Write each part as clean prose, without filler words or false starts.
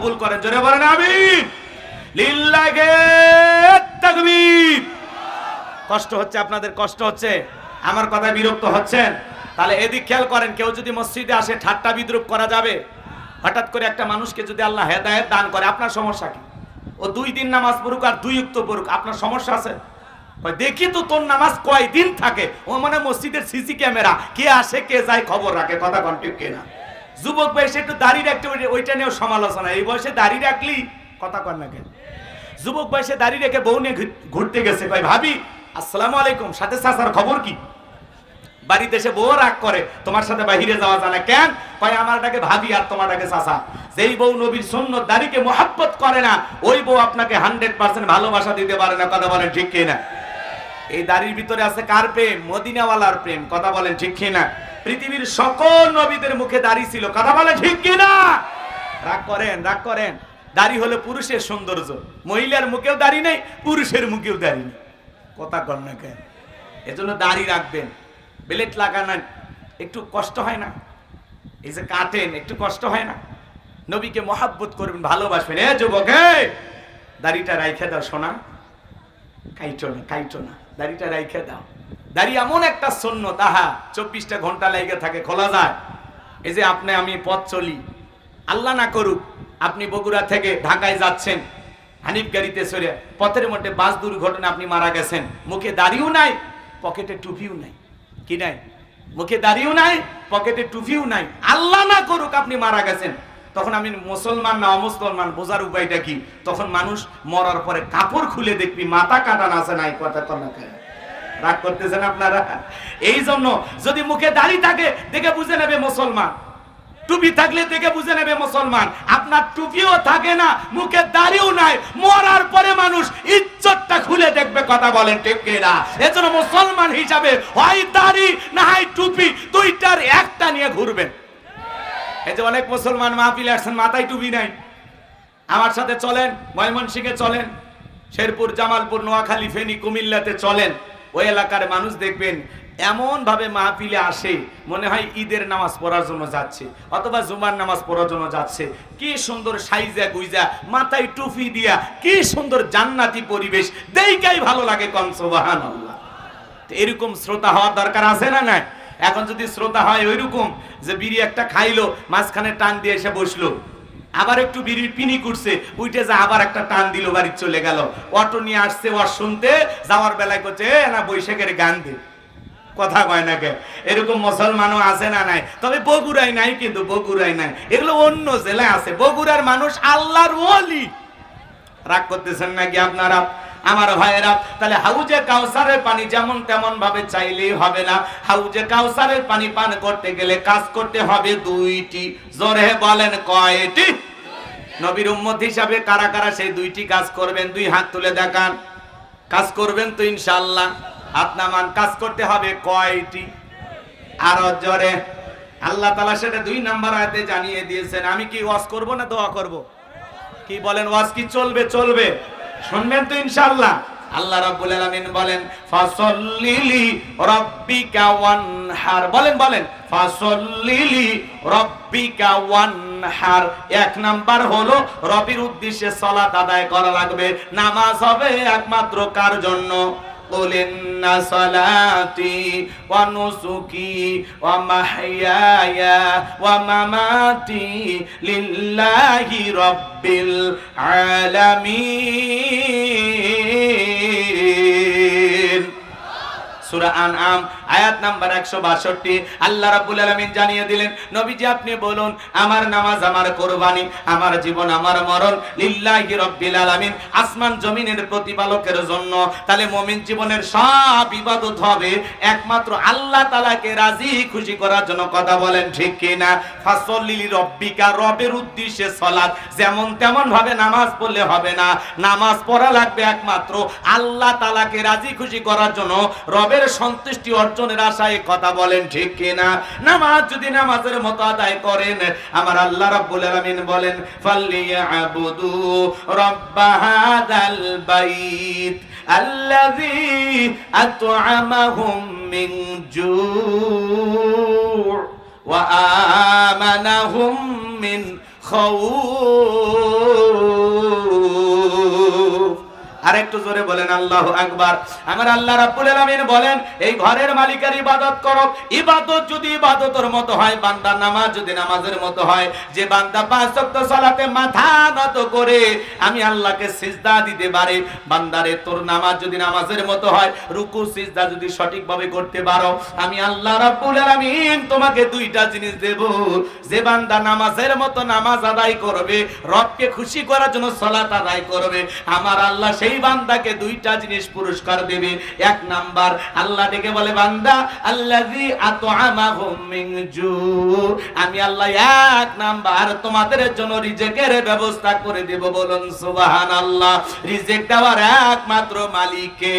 কবুল করেন। জোরে বলেন আমিন। লিল্লাহি তাকবীর। কষ্ট হচ্ছে আপনাদের, কষ্ট হচ্ছে, আমার কথায় বিরক্ত হচ্ছেন? তাহলে এদিক খেয়াল করেন, কেউ যদি মসজিদে আসে ঠাট্টা বিদ্রুপ করা যাবে? হঠাৎ করে একটা মানুষকে যদি আল্লাহ হেদায়েত দান করে, আপনার সমস্যা কি? ও 2 দিন নামাজ পড়ুক আর 2 ওয়াক্ত পড়ুক, আপনার সমস্যা আছে? দেখি তো তোর নামাজ কয় দিন থাকে। ও মানে মসজিদের সিসি ক্যামেরা, কে আসে কে যায় খবর রাখে, কথা কোন ঠিক কিনা? যুবক বয়সে একটু দাড়ি রাখতে, ওইটা নিয়েও সমালোচনা। এই বয়সে দাড়ি রাখলি কথা কন না কেন? যুবক বয়সে দাড়ি রেখে বউ নিয়ে ঘুরতে গেছে, কয় ভাবি আসসালামু আলাইকুম, সাথে চাচার খবর কি? বাড়িতে এসে বউ রাগ করে, তোমার সাথে বাহিরে যাওয়া যায় না কেন? কয় আমারটাকে ভাবি আর তোমারটাকে চাচা। যেই বউ নবীর সুন্নাত দাড়িকে মোহাব্বত করে না, ওই বউ আপনাকে 100% ভালোবাসা দিতে পারে না, কথা বলেন ঠিক কিনা? এই দাড়ির ভিতরে আছে কার প্রেম? মদিনাওয়ালার প্রেম, কথা বলেন ঠিক কিনা? পৃথিবীর সকল নবীদের মুখে দাড়ি ছিল, কথা বলেন ঠিক কিনা? রাগ করেন, রাগ করেন। দাড়ি হলো পুরুষের সৌন্দর্য। মহিলার মুখেও দাড়ি নেই, পুরুষের মুখেও দাড়ি নেই, কথা কন না কেন? এজন্য দাড়ি রাখবেন। বেলেট লাগান, একটু কষ্ট হয় না? এই যে কাটেন, একটু কষ্ট হয় না? নবীকে মহাব্বত করবেন, ভালোবাসবেন। এ যুবক, দাড়িটা রাইখে দাও সোনা, কাইটো না, কাইটো না, দাড়িটা রাইখে দাও। দাড়ি এমন একটা সুন্নাত, আহা 24টা ঘন্টা লেগে থাকে, খোলা যায়। এই যে আপনি আমি পথ চলি, আল্লাহ না করুক আপনি বগুড়া থেকে ঢাকায় যাচ্ছেন, হানিফ গাড়িতে চড়ে পথের মধ্যে বাস দুর্ঘটনা, আপনি মারা গেছেন, মুখে দাড়িও নাই, পকেটে টুপিও নাই। কি নাই? মুখে দাড়িও নাই, পকেটে টুপিও নাই। আল্লাহ না করুক আপনি মারা গেছেন, তখন আমি মুসলমান না অমুসলমান বোঝার উপায়টা কি? তখন মানুষ মরার পরে কাপড় খুলে দেখবি মাথা কাটা আছে নাই, কথা কনা খায়। রাগ করতেছেন আপনারা? এই জন্য যদি মুখে দাড়ি থাকে দেখে বুঝে নেবে মুসলমান, টুপি থাকলে দেখে বুঝে নেবে মুসলমান। আপনার টুপিও থাকে না, মুখে দাড়িও নাই, মরার পরে মানুষ ইজ্জতটা খুলে দেখবে, কথা বলেন ঠিক কিনা? এজন্য মুসলমান হিসাবে হয় দাড়ি না হয় টুপি, দুইটার একটা নিয়ে ঘুরবেন। এই যে অনেক মুসলমান মাহফিলে আসছেন মাথায় টুপি নাই, আমার সাথে চলেন, ময়মনসিংহে চলেন, শেরপুর, জামালপুর, নোয়াখালী, ফেনী, কুমিল্লাতে চলেন, ওই এলাকার মানুষ দেখবেন এমন ভাবে মাহফিলে আসে মনে হয় ঈদের নামাজ পড়ার জন্য যাচ্ছে অথবা জুমার নামাজ পড়ার জন্য যাচ্ছে। কি সুন্দর সাইজা গুইজা, মাথায় টুপি দিয়া, কি সুন্দর জান্নাতি পরিবেশ, দেখাই ভালো লাগে, কোন সুবহানাল্লাহ। এরকম শ্রোতা হওয়ার দরকার আছে না? না। এখন যদি শ্রোতা হয় ওইরকম যে বিড়ি একটা খাইলো, মাঝখানে টান দিয়ে এসে বসলো, আবার একটু বিড়ির পিনি করছে, উঠে যা আবার একটা টান দিল, বাড়ি চলে গেল, অটো নিয়ে আসছে ওর শুনতে, যাওয়ার বেলায় করছে না বৈশাখের গান দে, কথা কয় না কে? এরকম মুসলমানও আছে না? নাই। তবে বগুড়ায় নাই, কিন্তু বগুড়ায় নাই, এগুলো অন্য জেলায় আছে। বগুড়ার মানুষ আল্লাহর ওলি। রাগ করতেছেন নাকি আপনারা আমার ভাইয়েরা? তাহলে হাউজে কাউসারের পানি যেমন তেমন ভাবে চাইলেই হবে না। হাউজে কাউসারের পানি পান করতে গেলে কাজ করতে হবে 2টি। জোরে বলেন কয়টি? নবীর উম্মত হিসাবে কারা কারা সেই 2টি কাজ করবেন? 2 হাত তুলে দেখান। কাজ করবেন তো ইনশাআল্লাহ? হাত নামান। কাজ করতে হবে কয়টি? আরো জোরে। আল্লাহ তাআলা সেটা 2 নাম্বার আয়াতে জানিয়ে দিয়েছেন। আমি কি ওয়াজ করব না দোয়া করব? কি বলেন? ওয়াজ কি চলবে? চলবে। শুনবেন তো ইনশাআল্লাহ? আল্লাহ রাব্বুল আলামিন বলেন ফাসাল্লিলি রাব্বিকা ওয়ানহার। বলেন বলেন, ফাসাল্লিলি রাব্বিকা ওয়ানহার। 1 নাম্বার হলো রবের উদ্দেশ্যে সালাত আদায় করা লাগবে। নামাজ হবে একমাত্র কার জন্য? قل إن صلاتي ونسكي ومحياي ومماتي لله رب العالمين। সূরা আনআম আয়াত নাম্বার 162। আল্লাহ রাব্বুল আলামিন জানিয়ে দিলেন, নবীজি আপনি বলুন, আমার নামাজ, আমার কুরবানি, আমার জীবন, আমার মরণ লিল্লাহি রাব্বিল আলামিন, আসমান জমিনের প্রতিপালকের জন্য। তাহলে মুমিন জীবনের সব ইবাদত হবে একমাত্র আল্লাহ তাআলাকে রাজি খুশি করার জন্য, কথা বলেন ঠিক কি না? ফাসল্লিলি রব্বিকা, রবের উদ্দেশ্যে সালাত। যেমন তেমন ভাবে নামাজ পড়লে হবে না, নামাজ পড়া লাগবে একমাত্র আল্লাহ তাআলাকে রাজি খুশি করার জন্য, রবের সন্তুষ্টি অর্জনের আশায়, কথা বলেন ঠিক কিনা? নামাজ যদি নামাজের মতো আদায় করেন, আমার আল্লাহ রাব্বুল আলামিন বলেন ফালিয়াবুদু রাব্ব হাযাল বাইত আল্লাযী আত'আমাহুম মিন জু' ওয়া আমানাহুম মিন খাউফ। আর একটু জোরে বলেন আল্লাহু আকবার। আমার আল্লাহ রাব্বুল আলামিন বলেন, এই ঘরের মালিকের ইবাদত করো। ইবাদত যদি ইবাদতের মতো হয়, বান্দা নামাজ যদি নামাজের মতো হয়, যে বান্দা 5 ওয়াক্ত সালাতে মাথা নত করে আমি আল্লাহকে সিজদা দিতে পারে, বান্দারে তোর নামাজ যদি নামাজের মতো হয়, রুকু সিজদা যদি সঠিকভাবে করতে পারো, আমি আল্লাহ রাব্বুল আলামিন তোমাকে দুইটা জিনিস দেব। যে বান্দা নামাজের মতো নামাজ আদায় করবে, রবকে খুশি করার জন্য সালাত আদায় করবে, আমার আল্লাহ সেই বান্দাকে দুইটা জিনিস পুরস্কার দেবে। এক নাম্বার, আল্লাহ ডেকে বলে, বান্দা আল্লাযী আত'আমাহুম মিন জু, আমি আল্লাহ এক নাম্বার তোমাদের জন্য রিজিকের ব্যবস্থা করে দেব। বলুন সুবহানাল্লাহ। রিজিক দেওয়ার একমাত্র মালিক কে?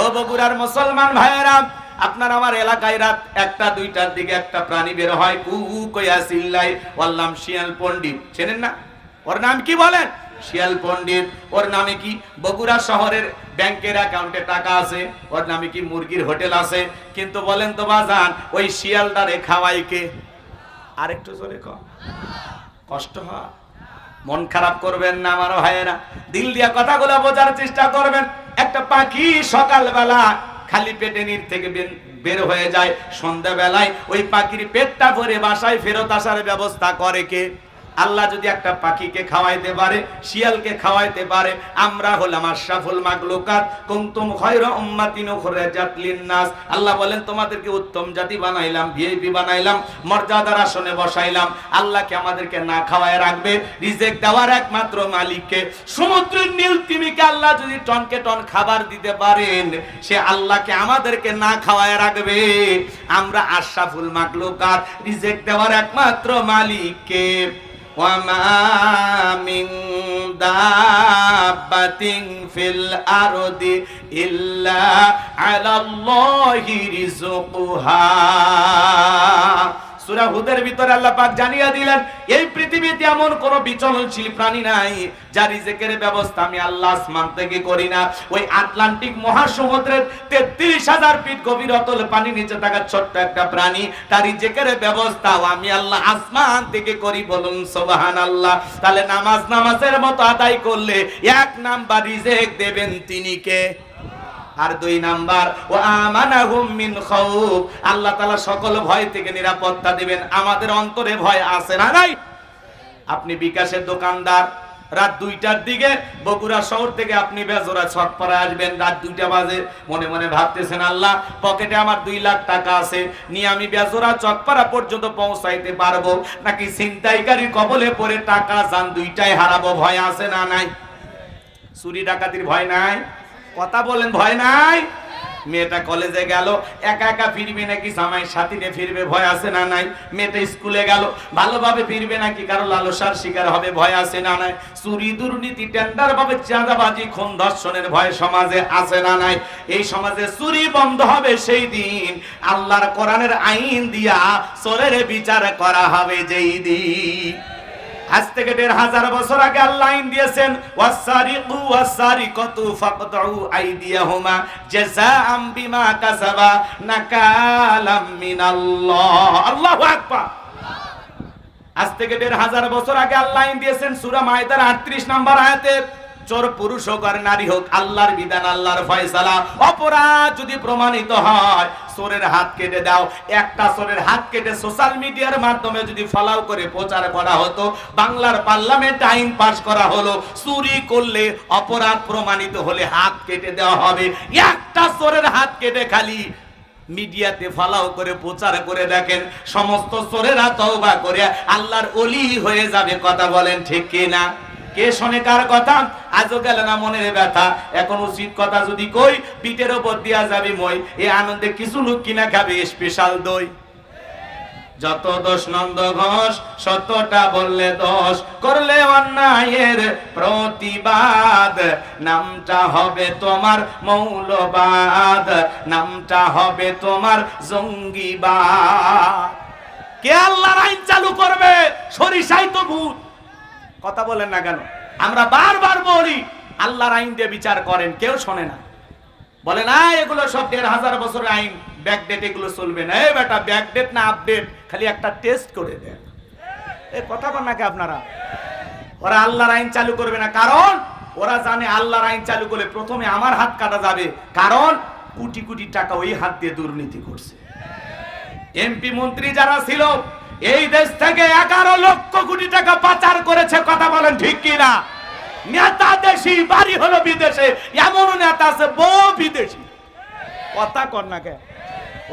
ও বগুড়ার মুসলমান ভাইয়েরা, আপনার আমার এলাকায় রাত 1টা-2টার দিকে একটা প্রাণী বের হয়, কু কইয়া চিল্লাই, ওর নাম শিয়াল পণ্ডিত। চেনেন না? ওর নাম কি বলেন? শিয়াল পণ্ডিত। ওর নামে কি বগুড়া শহরের ব্যাংকের অ্যাকাউন্টে টাকা আছে, ওর নামে কি মুরগির হোটেল আছে। কিন্তু বলেন তো বাজান, ওই শিয়ালটারে খাওয়াই কে? আরেকটু জোরে কর, কষ্ট হয়। মন খারাপ করবেন না আমার ভাইয়েরা, দিল দিয়া কথাগুলো বোঝার চেষ্টা করবেন। একটা পাখি সকালবেলা খালি পেটে নির থেকে বের হয়ে যায়, সন্ধ্যাবেলায় ওই পাখির পেটটা ভরে বাসায় ফেরত আসার ব্যবস্থা করে কে? আল্লাহ যদি একটা পাখিকে খাওয়াইতে পারে, শিয়ালকে খাওয়াইতে পারে, আমরা হলাম আশরাফুল মাখলুকাত, কুনতুম খায়রা উম্মাতিন উখরিজাত লিন-নাস। আল্লাহ বলেন, তোমাদেরকে উত্তম জাতি বানাইলাম, ভিআইপি বানাইলাম, মর্যাদার আসনে বসাইলাম। আল্লাহকে আমাদেরকে না খাওয়ায় রাখবে? রিজিক দেওয়ার একমাত্র মালিককে। সমুদ্রের নীল তিমিকে আল্লাহ যদি টনকে টন খাবার দিতে পারেন, সে আল্লাহকে আমাদেরকে না খাওয়ায় রাখবে? আমরা আশরাফুল মাখলুকাত, রিজিক দেওয়ার একমাত্র মালিককে। وما من دابة في الأرض إلا على الله رزقها। সূরা হুদের ভিতরে আল্লাহ পাক জানিয়ে দিলেন, এই পৃথিবীতে এমন কোন বিচরণশীল প্রাণী নাই যার রিজিকের ব্যবস্থা আমি আল্লাহ আসমান থেকে করি না। ওই আটলান্টিক মহাসমুদ্রের 33,000 ফিট গভীর অতল পানি নিচে থাকা ছোট্ট একটা প্রাণী, তার রিজিকের ব্যবস্থাও আমি আল্লাহ আসমান থেকে করি। বলুন সুবহানাল্লাহ। তাহলে নামাজের মতো আদায় করলে 1 নাম্বার রিজিক দেবেন তিনি কে? আর 2 নাম্বার, ও আমানাহুম মিন খাউফ, আল্লাহ তাআলা সকল ভয় থেকে নিরাপত্তা দিবেন। আমাদের অন্তরে ভয় আছে না নাই? আপনি বিকাশের দোকানদার, রাত 2টার দিকে বগুড়া শহর থেকে আপনি বেজোরা ছকপাড়া আসবেন, রাত 2টা বাজে, মনে মনে ভাবতেছেন, আল্লাহ পকেটে আমার 2 লাখ টাকা আছে, নিয়ে আমি বেজোরা চকপাড়া পর্যন্ত পৌঁছাইতে পারবো নাকি ছিনতাইকারীর কবলে পড়ে টাকা জান 2টাই হারাবো? ভয় আছে না নাই? চুরি ডাকাতির ভয় নাই? কথা বলেন, ভয় নাই? মেয়েটা কলেজে গেল, একা একা ফিরবে নাকি জামাই সাথী নিয়ে ফিরবে? ভয় আছে না নাই? মেয়েটা স্কুলে গেল, ভালোভাবে ফিরবে নাকি কারো লালসার শিকার হবে? ভয় আছে না নাই? চুরি, দুর্নীতি, টেন্ডার ভাবে চাঁদাবাজি, খুন ধর্ষণের ভয় সমাজে আছে না নাই? এই সমাজে চুরি বন্ধ হবে সেই দিন আল্লাহর কোরআনের আইন দিয়া চোরের বিচার করা হবে যেই দিন। আজ থেকে 1,500 বছর আগে আল্লাহ আইন দিয়েছেন, ওয়াসারিকু ওয়াসারিকাতু ফাকতাউ আইদিয়াহুমা জাযাআম বিমা কাসাবা নাকালাম মিনাল্লাহ। আল্লাহু আকবার। আজ থেকে 1,500 বছর আগে আল্লাহ আইন দিয়েছেন সূরা মাইদার 38 নম্বর আয়াতে, চোর পুরুষ হোক আর নারী হোক, আল্লাহর বিধান, আল্লাহর ফয়সালা। অপরাধ যদি প্রমাণিত হয়, চোরের হাত কেটে দাও। একটা চোরের হাত কেটে সোশ্যাল মিডিয়ার মাধ্যমে যদি ফলাও করে প্রচার করা হতো, বাংলার পার্লামেন্টে আইন পাস করা হলো, চুরি করলে অপরাধ প্রমাণিত হলে হাত কেটে দেওয়া হবে। একটা চোরের হাত কেটে খালি মিডিয়াতে ফলাও করে প্রচার করে দেখেন, সমস্ত চোরেরা তওবা করে আল্লাহর ওলি হয়ে যাবে। কথা বলেন ঠিক কি না? কে শোনে কার কথা? আজও গেল না মনের ব্যথা। এখন উচিত কথা যদি কই, পিঠের ওপর দিয়া যাবে মই। এই আনন্দে কিছু লোক কিনা খাবে স্পেশাল দই। যত দোষ নন্দ ঘোষ, সত্যটা বললে দোষ, করলে অন্যায়ের প্রতিবাদ, নামটা হবে তোমার মৌলবাদ, নামটা হবে তোমার জঙ্গিবাদ। কে আল্লাহর আইন চালু করবে? সরিষাই তো ভূত। কথা বলেন না কেন? আমরা বারবার বলি আল্লাহর আইন দিয়ে বিচার করেন, কেউ শোনে না। বলে না এগুলো সব 1,500 বছরের আইন, ব্যাকডেট, এগুলো চলবে না। এই বেটা, ব্যাকডেট না আপডেট, খালি একটা টেস্ট করে দেন। এই কথা বল নাকি আপনারা? ওরা আল্লাহর আইন চালু করবে না, কারণ ওরা জানে আল্লাহর আইন চালু করলে প্রথমে আমার হাত কাটা যাবে, কারণ কোটি কোটি টাকা ওই হাত দিয়ে দুর্নীতি করছে। এমপি মন্ত্রী যারা ছিল এই দেশ থেকে 11 লক্ষ কোটি টাকা পাচার করেছে। কথা বলেন ঠিক কিনা? নেতা দেশি, বাড়ি হলো বিদেশে, এমন নেতা আছে বহু বিদেশি। কথা কর না কে?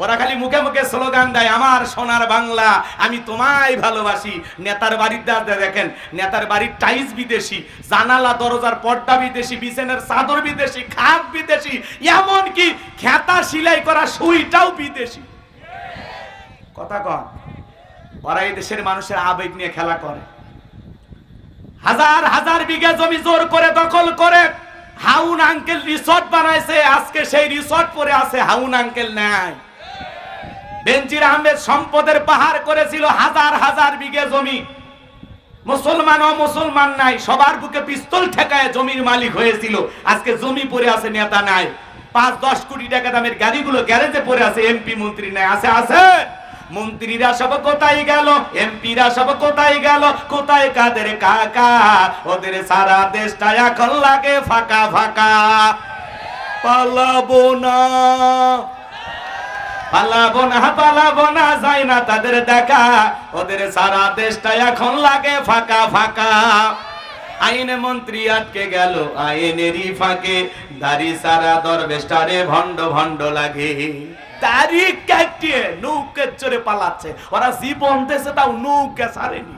ওরা খালি মুখে মুখে স্লোগান দেয়, আমার সোনার বাংলা, আমি তোমায় ভালোবাসি। নেতার বাড়িতে দেখেন, নেতার বাড়ির টাইলস বিদেশি, জানালা দরজার পর্দা বিদেশি, বিছানার চাদর বিদেশি, খাট বিদেশি, এমন কি খেতা সেলাই করা সুইটাও বিদেশি। কথা কর। ওরা এই দেশের মানুষের আবেগ নিয়ে খেলা করে। হাজার হাজার বিঘা জমি জোর করে দখল করে হাউন আঙ্কেল রিসর্ট বানাইছে। আজকে সেই রিসর্ট পরে আছে, হাউন আঙ্কেল নাই। বেনজির আহমেদ সম্পদের পাহাড় করেছিল, হাজার হাজার বিঘা জমি। মুসলমান ও মুসলমান নাই, সবার বুকে পিস্তল ঠেকায় জমির মালিক হয়েছিল। আজকে জমি পড়ে আছে, নেতা নাই। 5-10 কোটি টাকা দামের গাড়িগুলো গ্যারেজে পড়ে আছে, এমপি মন্ত্রী নাই। আছে আছে মন্ত্রীরা সব কোথায় গেল? এমপিরা সব কোথায় গেল? কোথায় কাদের কাকা? ওদের সারা দেশটা এখন লাগে ফাঁকা ফাঁকা। পালাবো না, পালাবো না, পালাবো না, যায় না তাদের দেখা। ওদের সারা দেশটা এখন লাগে ফাঁকা ফাঁকা। আইনে মন্ত্রী আটকে গেল আইনেরই ফাঁকে, দাড়ি সারা দরবেশটারে ভণ্ড ভণ্ড লাগে। তারিখ কাটিয়ে নৌকে চড়ে পালাচ্ছে। ওরা জীবন দেশে তাও নৌকা ছাড়েনি।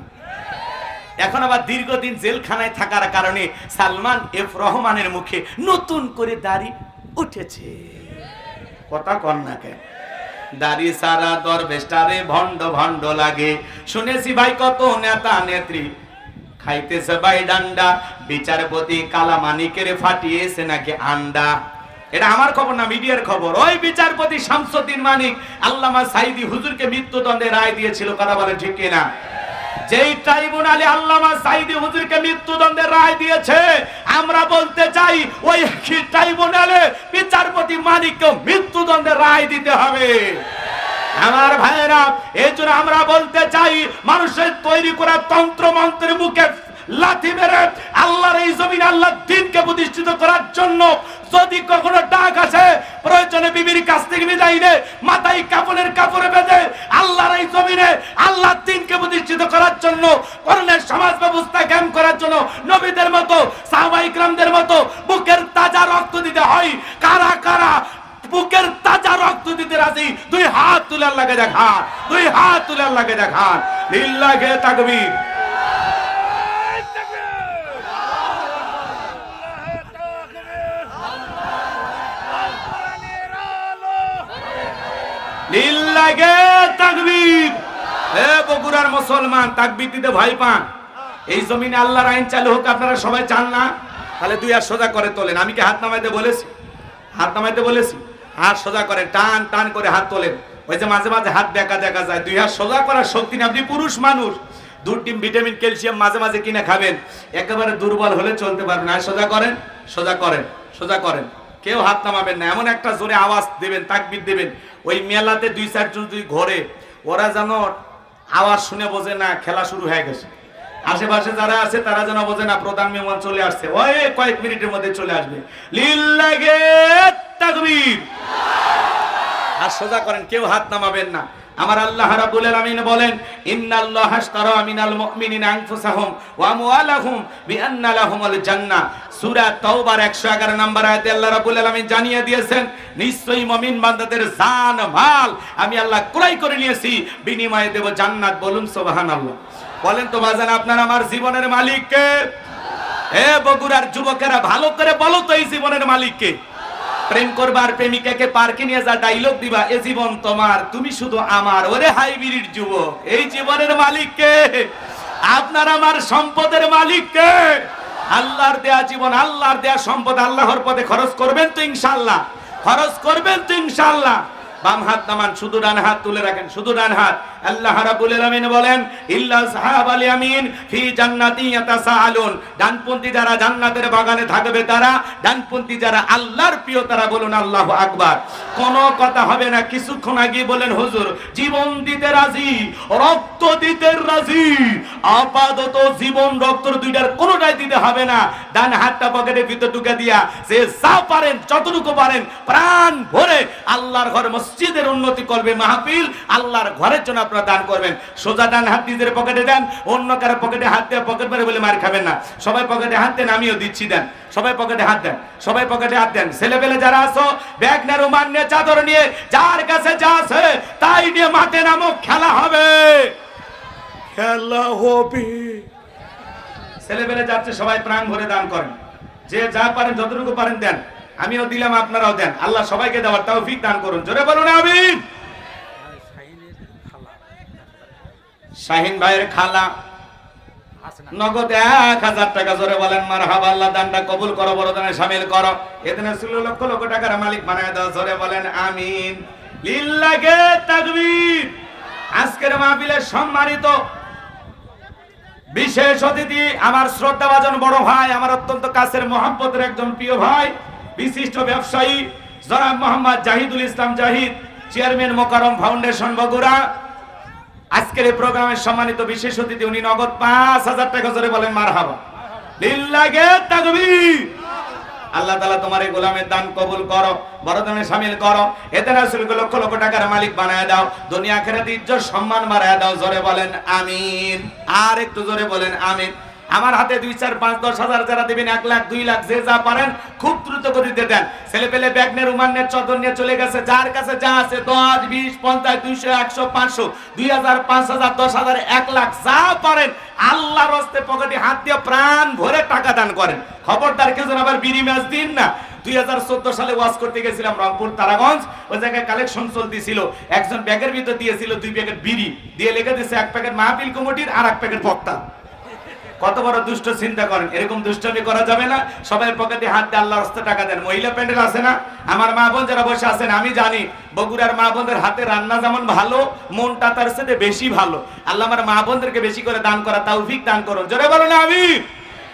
এখন আবার দীর্ঘদিন জেলখানায় থাকার কারণে সালমান এফ রহমানের মুখে নতুন করে দাড়ি উঠেছে। কথা কন না কেন? দাড়ি সারা দরবেশটারে ভণ্ড ভণ্ড লাগে। শুনেছি ভাই কত নেতা নেত্রী খাইতেছে ভাই ডান্ডা, বিচারপতি কালামানিকের ফাটিয়েছে নাকি আন্ডা। এটা আমার খবর না, মিডিয়ার খবর। ওই বিচারপতি শামসুদ্দিন মানিক আল্লামা সাইদি হুজুরকে মৃত্যুদণ্ডের রায় দিয়েছিল। কথা বলে ঠিক কিনা? যেই ট্রাইব্যুনালে আল্লামা সাইদি হুজুরকে মৃত্যুদণ্ডের রায় দিয়েছে, আমরা বলতে চাই ওই ট্রাইব্যুনালে বিচারপতি মানিককে মৃত্যুদণ্ডের রায় দিতে হবে। আমার ভাইয়েরা, এই জন্য আমরা বলতে চাই, মানুষের তৈরি করা তন্ত্র মন্ত্রের মুখে লাথি মেরে আল্লাহর এই জমিন, আল্লাহর দ্বীনকে প্রতিষ্ঠিত করার জন্য যদি কখনো ডাক আসে, প্রয়োজনে বিবির কাছ থেকে বিদায় নে, মাথায় কাপড়ের কাপড়ে বেঁধে আল্লাহর এই জমিনে আল্লাহর দ্বীনকে প্রতিষ্ঠিত করার জন্য, করণের সমাজ ব্যবস্থা কায়েম করার জন্য নবীদের মতো, সাহাবায়ে কিরামদের মতো বুকের তাজা রক্ত দিতে হয়। কারা কারা বুকের তাজা রক্ত দিতে রাজি? দুই হাত তুলে আল্লাহকে দেখান, দুই হাত তুলে আল্লাহকে দেখান। লিল্লাহি তাকবীর। লিল্লাহি তাকবীর। এ বগুড়ার মুসলমান, তাকবীর দিতে ভয় পান? এই জমিনে আল্লাহর আইন চালু হোক, আপনারা সবাই চান না? তাহলে দুই হাত সোজা করে তোলেন। আমি কি হাত নামাইতে বলেছি? হাত নামাইতে বলেছি? হাত সোজা করে টান টান করে হাত তোলেন। ওই যে মাঝে মাঝে হাত দেখা দেখা যায়, দুই হাত সোজা করার শক্তি নেই। আপনি পুরুষ মানুষ, 2 ডিম ভিটামিন ক্যালসিয়াম মাঝে মাঝে কিনে খাবেন, একেবারে দুর্বল হলে চলতে পারবেন। আর সোজা করেন, সোজা করেন, সোজা করেন। কেউ হাত নামাবেন না। এমন একটা জোরে আওয়াজ দেবেন, তাকবীর দেবেন, ওই মেলাতে 2-4 জন যদি ঘরে, ওরা যেন আওয়াজ শুনে বোঝে না খেলা শুরু হয়ে গেছে। আশেপাশে যারা আছে তারা যেন বোঝে না প্রধান মেহমান চলে আসছে, ওই কয়েক মিনিটের মধ্যে চলে আসবে। লিল্লাহি তাকবীর। আর সোজা করেন, কেউ হাত নামাবেন না। আমার আল্লাহ রাব্বুল আলামিন বলেন, ইন্নাল্লাহা আশতারা মিনাল মুমিনিনা আনফুসাহুম ওয়া আমওয়ালাহুম বিআন্না লাহুমুল জান্নাহ। সূরা তাওবার 111 নম্বর আয়াতে আল্লাহ রাব্বুল আলামিন জানিয়ে দিয়েছেন, নিশ্চয়ই মুমিন বান্দাদের জান মাল আমি আল্লাহ ক্রয় করে নিয়েছি, বিনিময়ে দেব জান্নাত। বলুন সুবহানাল্লাহ। বলেন তো বাজান, আপনার আমার জীবনের মালিক কে? এ বগুড়ার যুবকেরা ভালো করে বলো তো, এই জীবনের মালিক কে? প্রেম করবার প্রেমিকাকে পার্কে নিয়ে যা ডায়লগ দিবা, এ জীবন তোমার, তুমি শুধু আমার। ওরে হাইব্রিড যুবক, এই জীবনের মালিক কে? আপনার আমার সম্পদের মালিক কে? আল্লাহর দেয়া জীবন, আল্লাহর দেয়া সম্পদ আল্লাহর পথে খরচ করবেন তো ইনশাআল্লাহ? খরচ করবেন তো ইনশাআল্লাহ? বাম হাত নামান, শুধু ডান হাত তুলে রাখেন, শুধু ডান হাত। আল্লাহ রাব্বুল আলামিন বলেন ইল্লা আসহাবাল ইয়ামিন ফি জান্নাতি ইয়াতাসাআলুন, ডানপন্থী যারা জান্নাতের বাগানে থাকবে তারা, ডানপন্থী যারা আল্লাহর প্রিয় তারা বলুন আল্লাহু আকবার। কোনো কথা হবে না। কিছুক্ষণ আগে বলেন হুজুর জীবন দিতে রাজি, রক্ত দিতে রাজি, আপাতত জীবন রক্ত দুইটার কোনোটাই দিতে হবে না। ডান হাতটা পকেটের ভিতর ঢুকে দিয়া যে যা পারেন যতটুকু পারেন প্রাণ ভরে আল্লাহর ঘর মসজিদের উন্নতি করবে, মাহফিল আল্লাহর ঘরের জন্য আপনারা দান করবেন। সোজা ডান হাত নিজের পকেটে দেন, অন্য কারো পকেটে হাত দিয়ে পকেট মারে বলে মার খাবেন না। সবাই পকেটে হাত দেন, আমিও দিচ্ছি, দেন সবাই পকেটে হাত দেন, সবাই পকেটে হাত দেন। ছেলে পেলে যারা আছো ব্যাগ নিয়ে, রুমাল নিয়ে, চাদর নিয়ে, যার কাছে যা আছে তাই নিয়ে মাঠে নামো, খেলা হবে, খেলা হবে। ছেলে পেলে যাচ্ছে, সবাই প্রাণ ভরে দান করেন, যে যা পারেন যতটুকু পারেন দেন, আমিও দিলাম আপনারাও দেন। আল্লাহ সবাইকে দেওয়ার তৌফিক দান করুন, জোরে বলুন আমিন। শাহিন ভাইয়ের খালা নগদ 1000 টাকা, জোরে বলেন মারহাবা। আল্লাহ দানটা কবুল করো, বড় দানে শামিল করো। এদিনে ছিল লক্ষ লক্ষ টাকার মালিক বানায় দাও, জোরে বলেন আমিন। লিল্লাহে তাকবীর। আজকের মাহফিলের সম্মানিত বিশেষ অতিথি আমার শ্রদ্ধাভাজন বড় ভাই, আমার অত্যন্ত কাছের মহব্বতের একজন প্রিয় ভাই, বিশিষ্ট ব্যবসায়ী জনাব মোহাম্মদ জাহিদুল ইসলাম জাহিদ, চেয়ারম্যান মোকাররম ফাউন্ডেশন বগুড়া। আজকের এই প্রোগ্রামের সম্মানিত বিশেষ অতিথি, উনি নগদ 5000 টাকা, জোরে বলেন মারহাবা। লিল্লাহে তাকবীর। আল্লাহ তাআলা তোমার এই গোলামের দান কবুল করো, বড় দানে শামিল করো। এতে রাসূলকে লক্ষ লক্ষ টাকার মালিক বানায় দাও, দুনিয়া আখিরাতে ইজ্জত সম্মান বাড়ায় দাও, জোরে বলেন আমিন। আর একটু জোরে বলেন আমিন। আমার হাতে 2, 4, 5, 10,000 যারা দেবেন, 1 লাখ 2 লাখ, যে যা পারেন খুব দ্রুত গতিতে দেন। ছেলে পেলে ব্যাগ নিয়ে, রুমাল নিয়ে, চাদর নিয়ে চলে গেছে, যার কাছে যা আছে 10, 20, 50, 200, 100, 500, 2000, 5000, 10,000, 1 লাখ, যা পারেন আল্লাহর রাস্তায় পকেটে হাত দিয়ে প্রাণ ভরে টাকা দান করেন। খবরদার কেউ যেন আবার বিড়ি ম্যাচ দিন না। 2014 সালে ওয়াজ করতে গেছিলাম রংপুর তারাগঞ্জ, ওই জায়গায় কালেকশন চলতেছিল। একজন ব্যাগের ভিতর দিয়েছিল 2 প্যাকেট বিড়ি, দিয়ে লিখে দিয়েছে 1 প্যাকেট মাহফিল কমিটির আর 1 প্যাকেট ভক্তা। কত বড় দুষ্ট চিন্তা করেন, এরকম দুষ্টামি করা যাবে না। সবাই পকেটে হাত দিয়ে আল্লাহর রাস্তায় টাকা দেন। মহিলা প্যান্ডেল আছে না, আমার মা বোন যারা বসে আছেন, আমি জানি বগুড়ার মা বোনদের হাতে রান্না যেমন ভালো, মনটা তার সাথে বেশি ভালো। আল্লাহ আমার মা বোনদেরকে বেশি করে দান করা তৌফিক দান করুন, জোরে বলেন আমিন।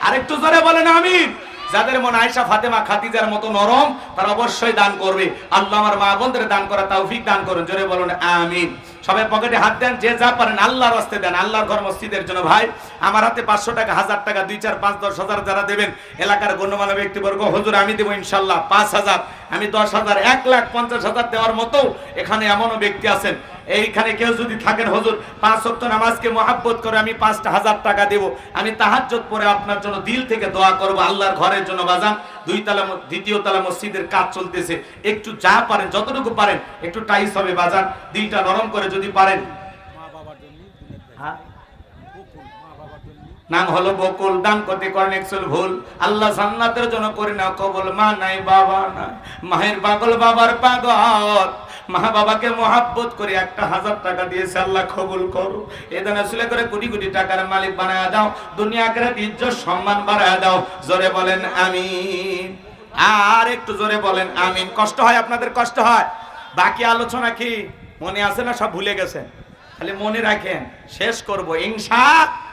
আরেকটু জোরে বলেন আমিন। যাদের মন আয়েশা ফাতেমা খাদিজার মতো নরম, তারা অবশ্যই দান করবে। আল্লাহ আমার মা বোনদের দান করা তৌফিক দান করুন, জোরে বলুন আমিন। সবাই পকেটে হাত দেন, যে যা পারেন আল্লাহর রাস্তায় দেন, আল্লাহর ঘর মসজিদের জন্য। ভাই আমার হাতে 500 টাকা, 1000 টাকা, 2, 4, 5, 10,000 যারা দেবেন, এলাকার গণ্যমান্য ব্যক্তিবর্গ, হুজুর আমি দেব ইনশাআল্লাহ 5000, আমি 10,000, 1,50,000 দেওয়ার মতো এখানে এমনও ব্যক্তি আছেন। এইখানে কেউ যদি থাকেন, হুজুর 5 ওয়াক্ত নামাজকে মহব্বত করে আমি 5,000 টাকা দেব, আমি তাহাজ্জুদ পড়ে আপনার জন্য দিল থেকে দোয়া করব আল্লাহর ঘরের জন্য। বাজান 2 তলা মসজিদের কাজ চলতেছে, একটু যা পারেন যতটুকু পারেন একটু টাইস হবে বাজান, দিলটা নরম করে যদি পারেন। নাম হলো বকুল, দান করতে করেন একচুল ভুল, আল্লাহ জান্নাতের জন্য করে না কবুল। মা নাই বাবা নাই, মায়ের পাগল বাবার পাগল, মা বাবাকে মহাব্বত করে 1,000 টাকা দিয়েছে, আল্লাহ কবুল করো। এদান আসলে করে কোটি কোটি টাকার মালিক বানায় দাও, দুনিয়া আখিরাতে ইজ্জত সম্মান বাড়ায় দাও, জোরে বলেন আমিন। আর একটু জোরে বলেন আমিন। কষ্ট হয় আপনাদের, কষ্ট হয়। বাকি আলোচনা কি মনে আছে না? সব ভুলে গেছেন, খালি মনে রাখেন, শেষ করব ইনশাআল্লাহ।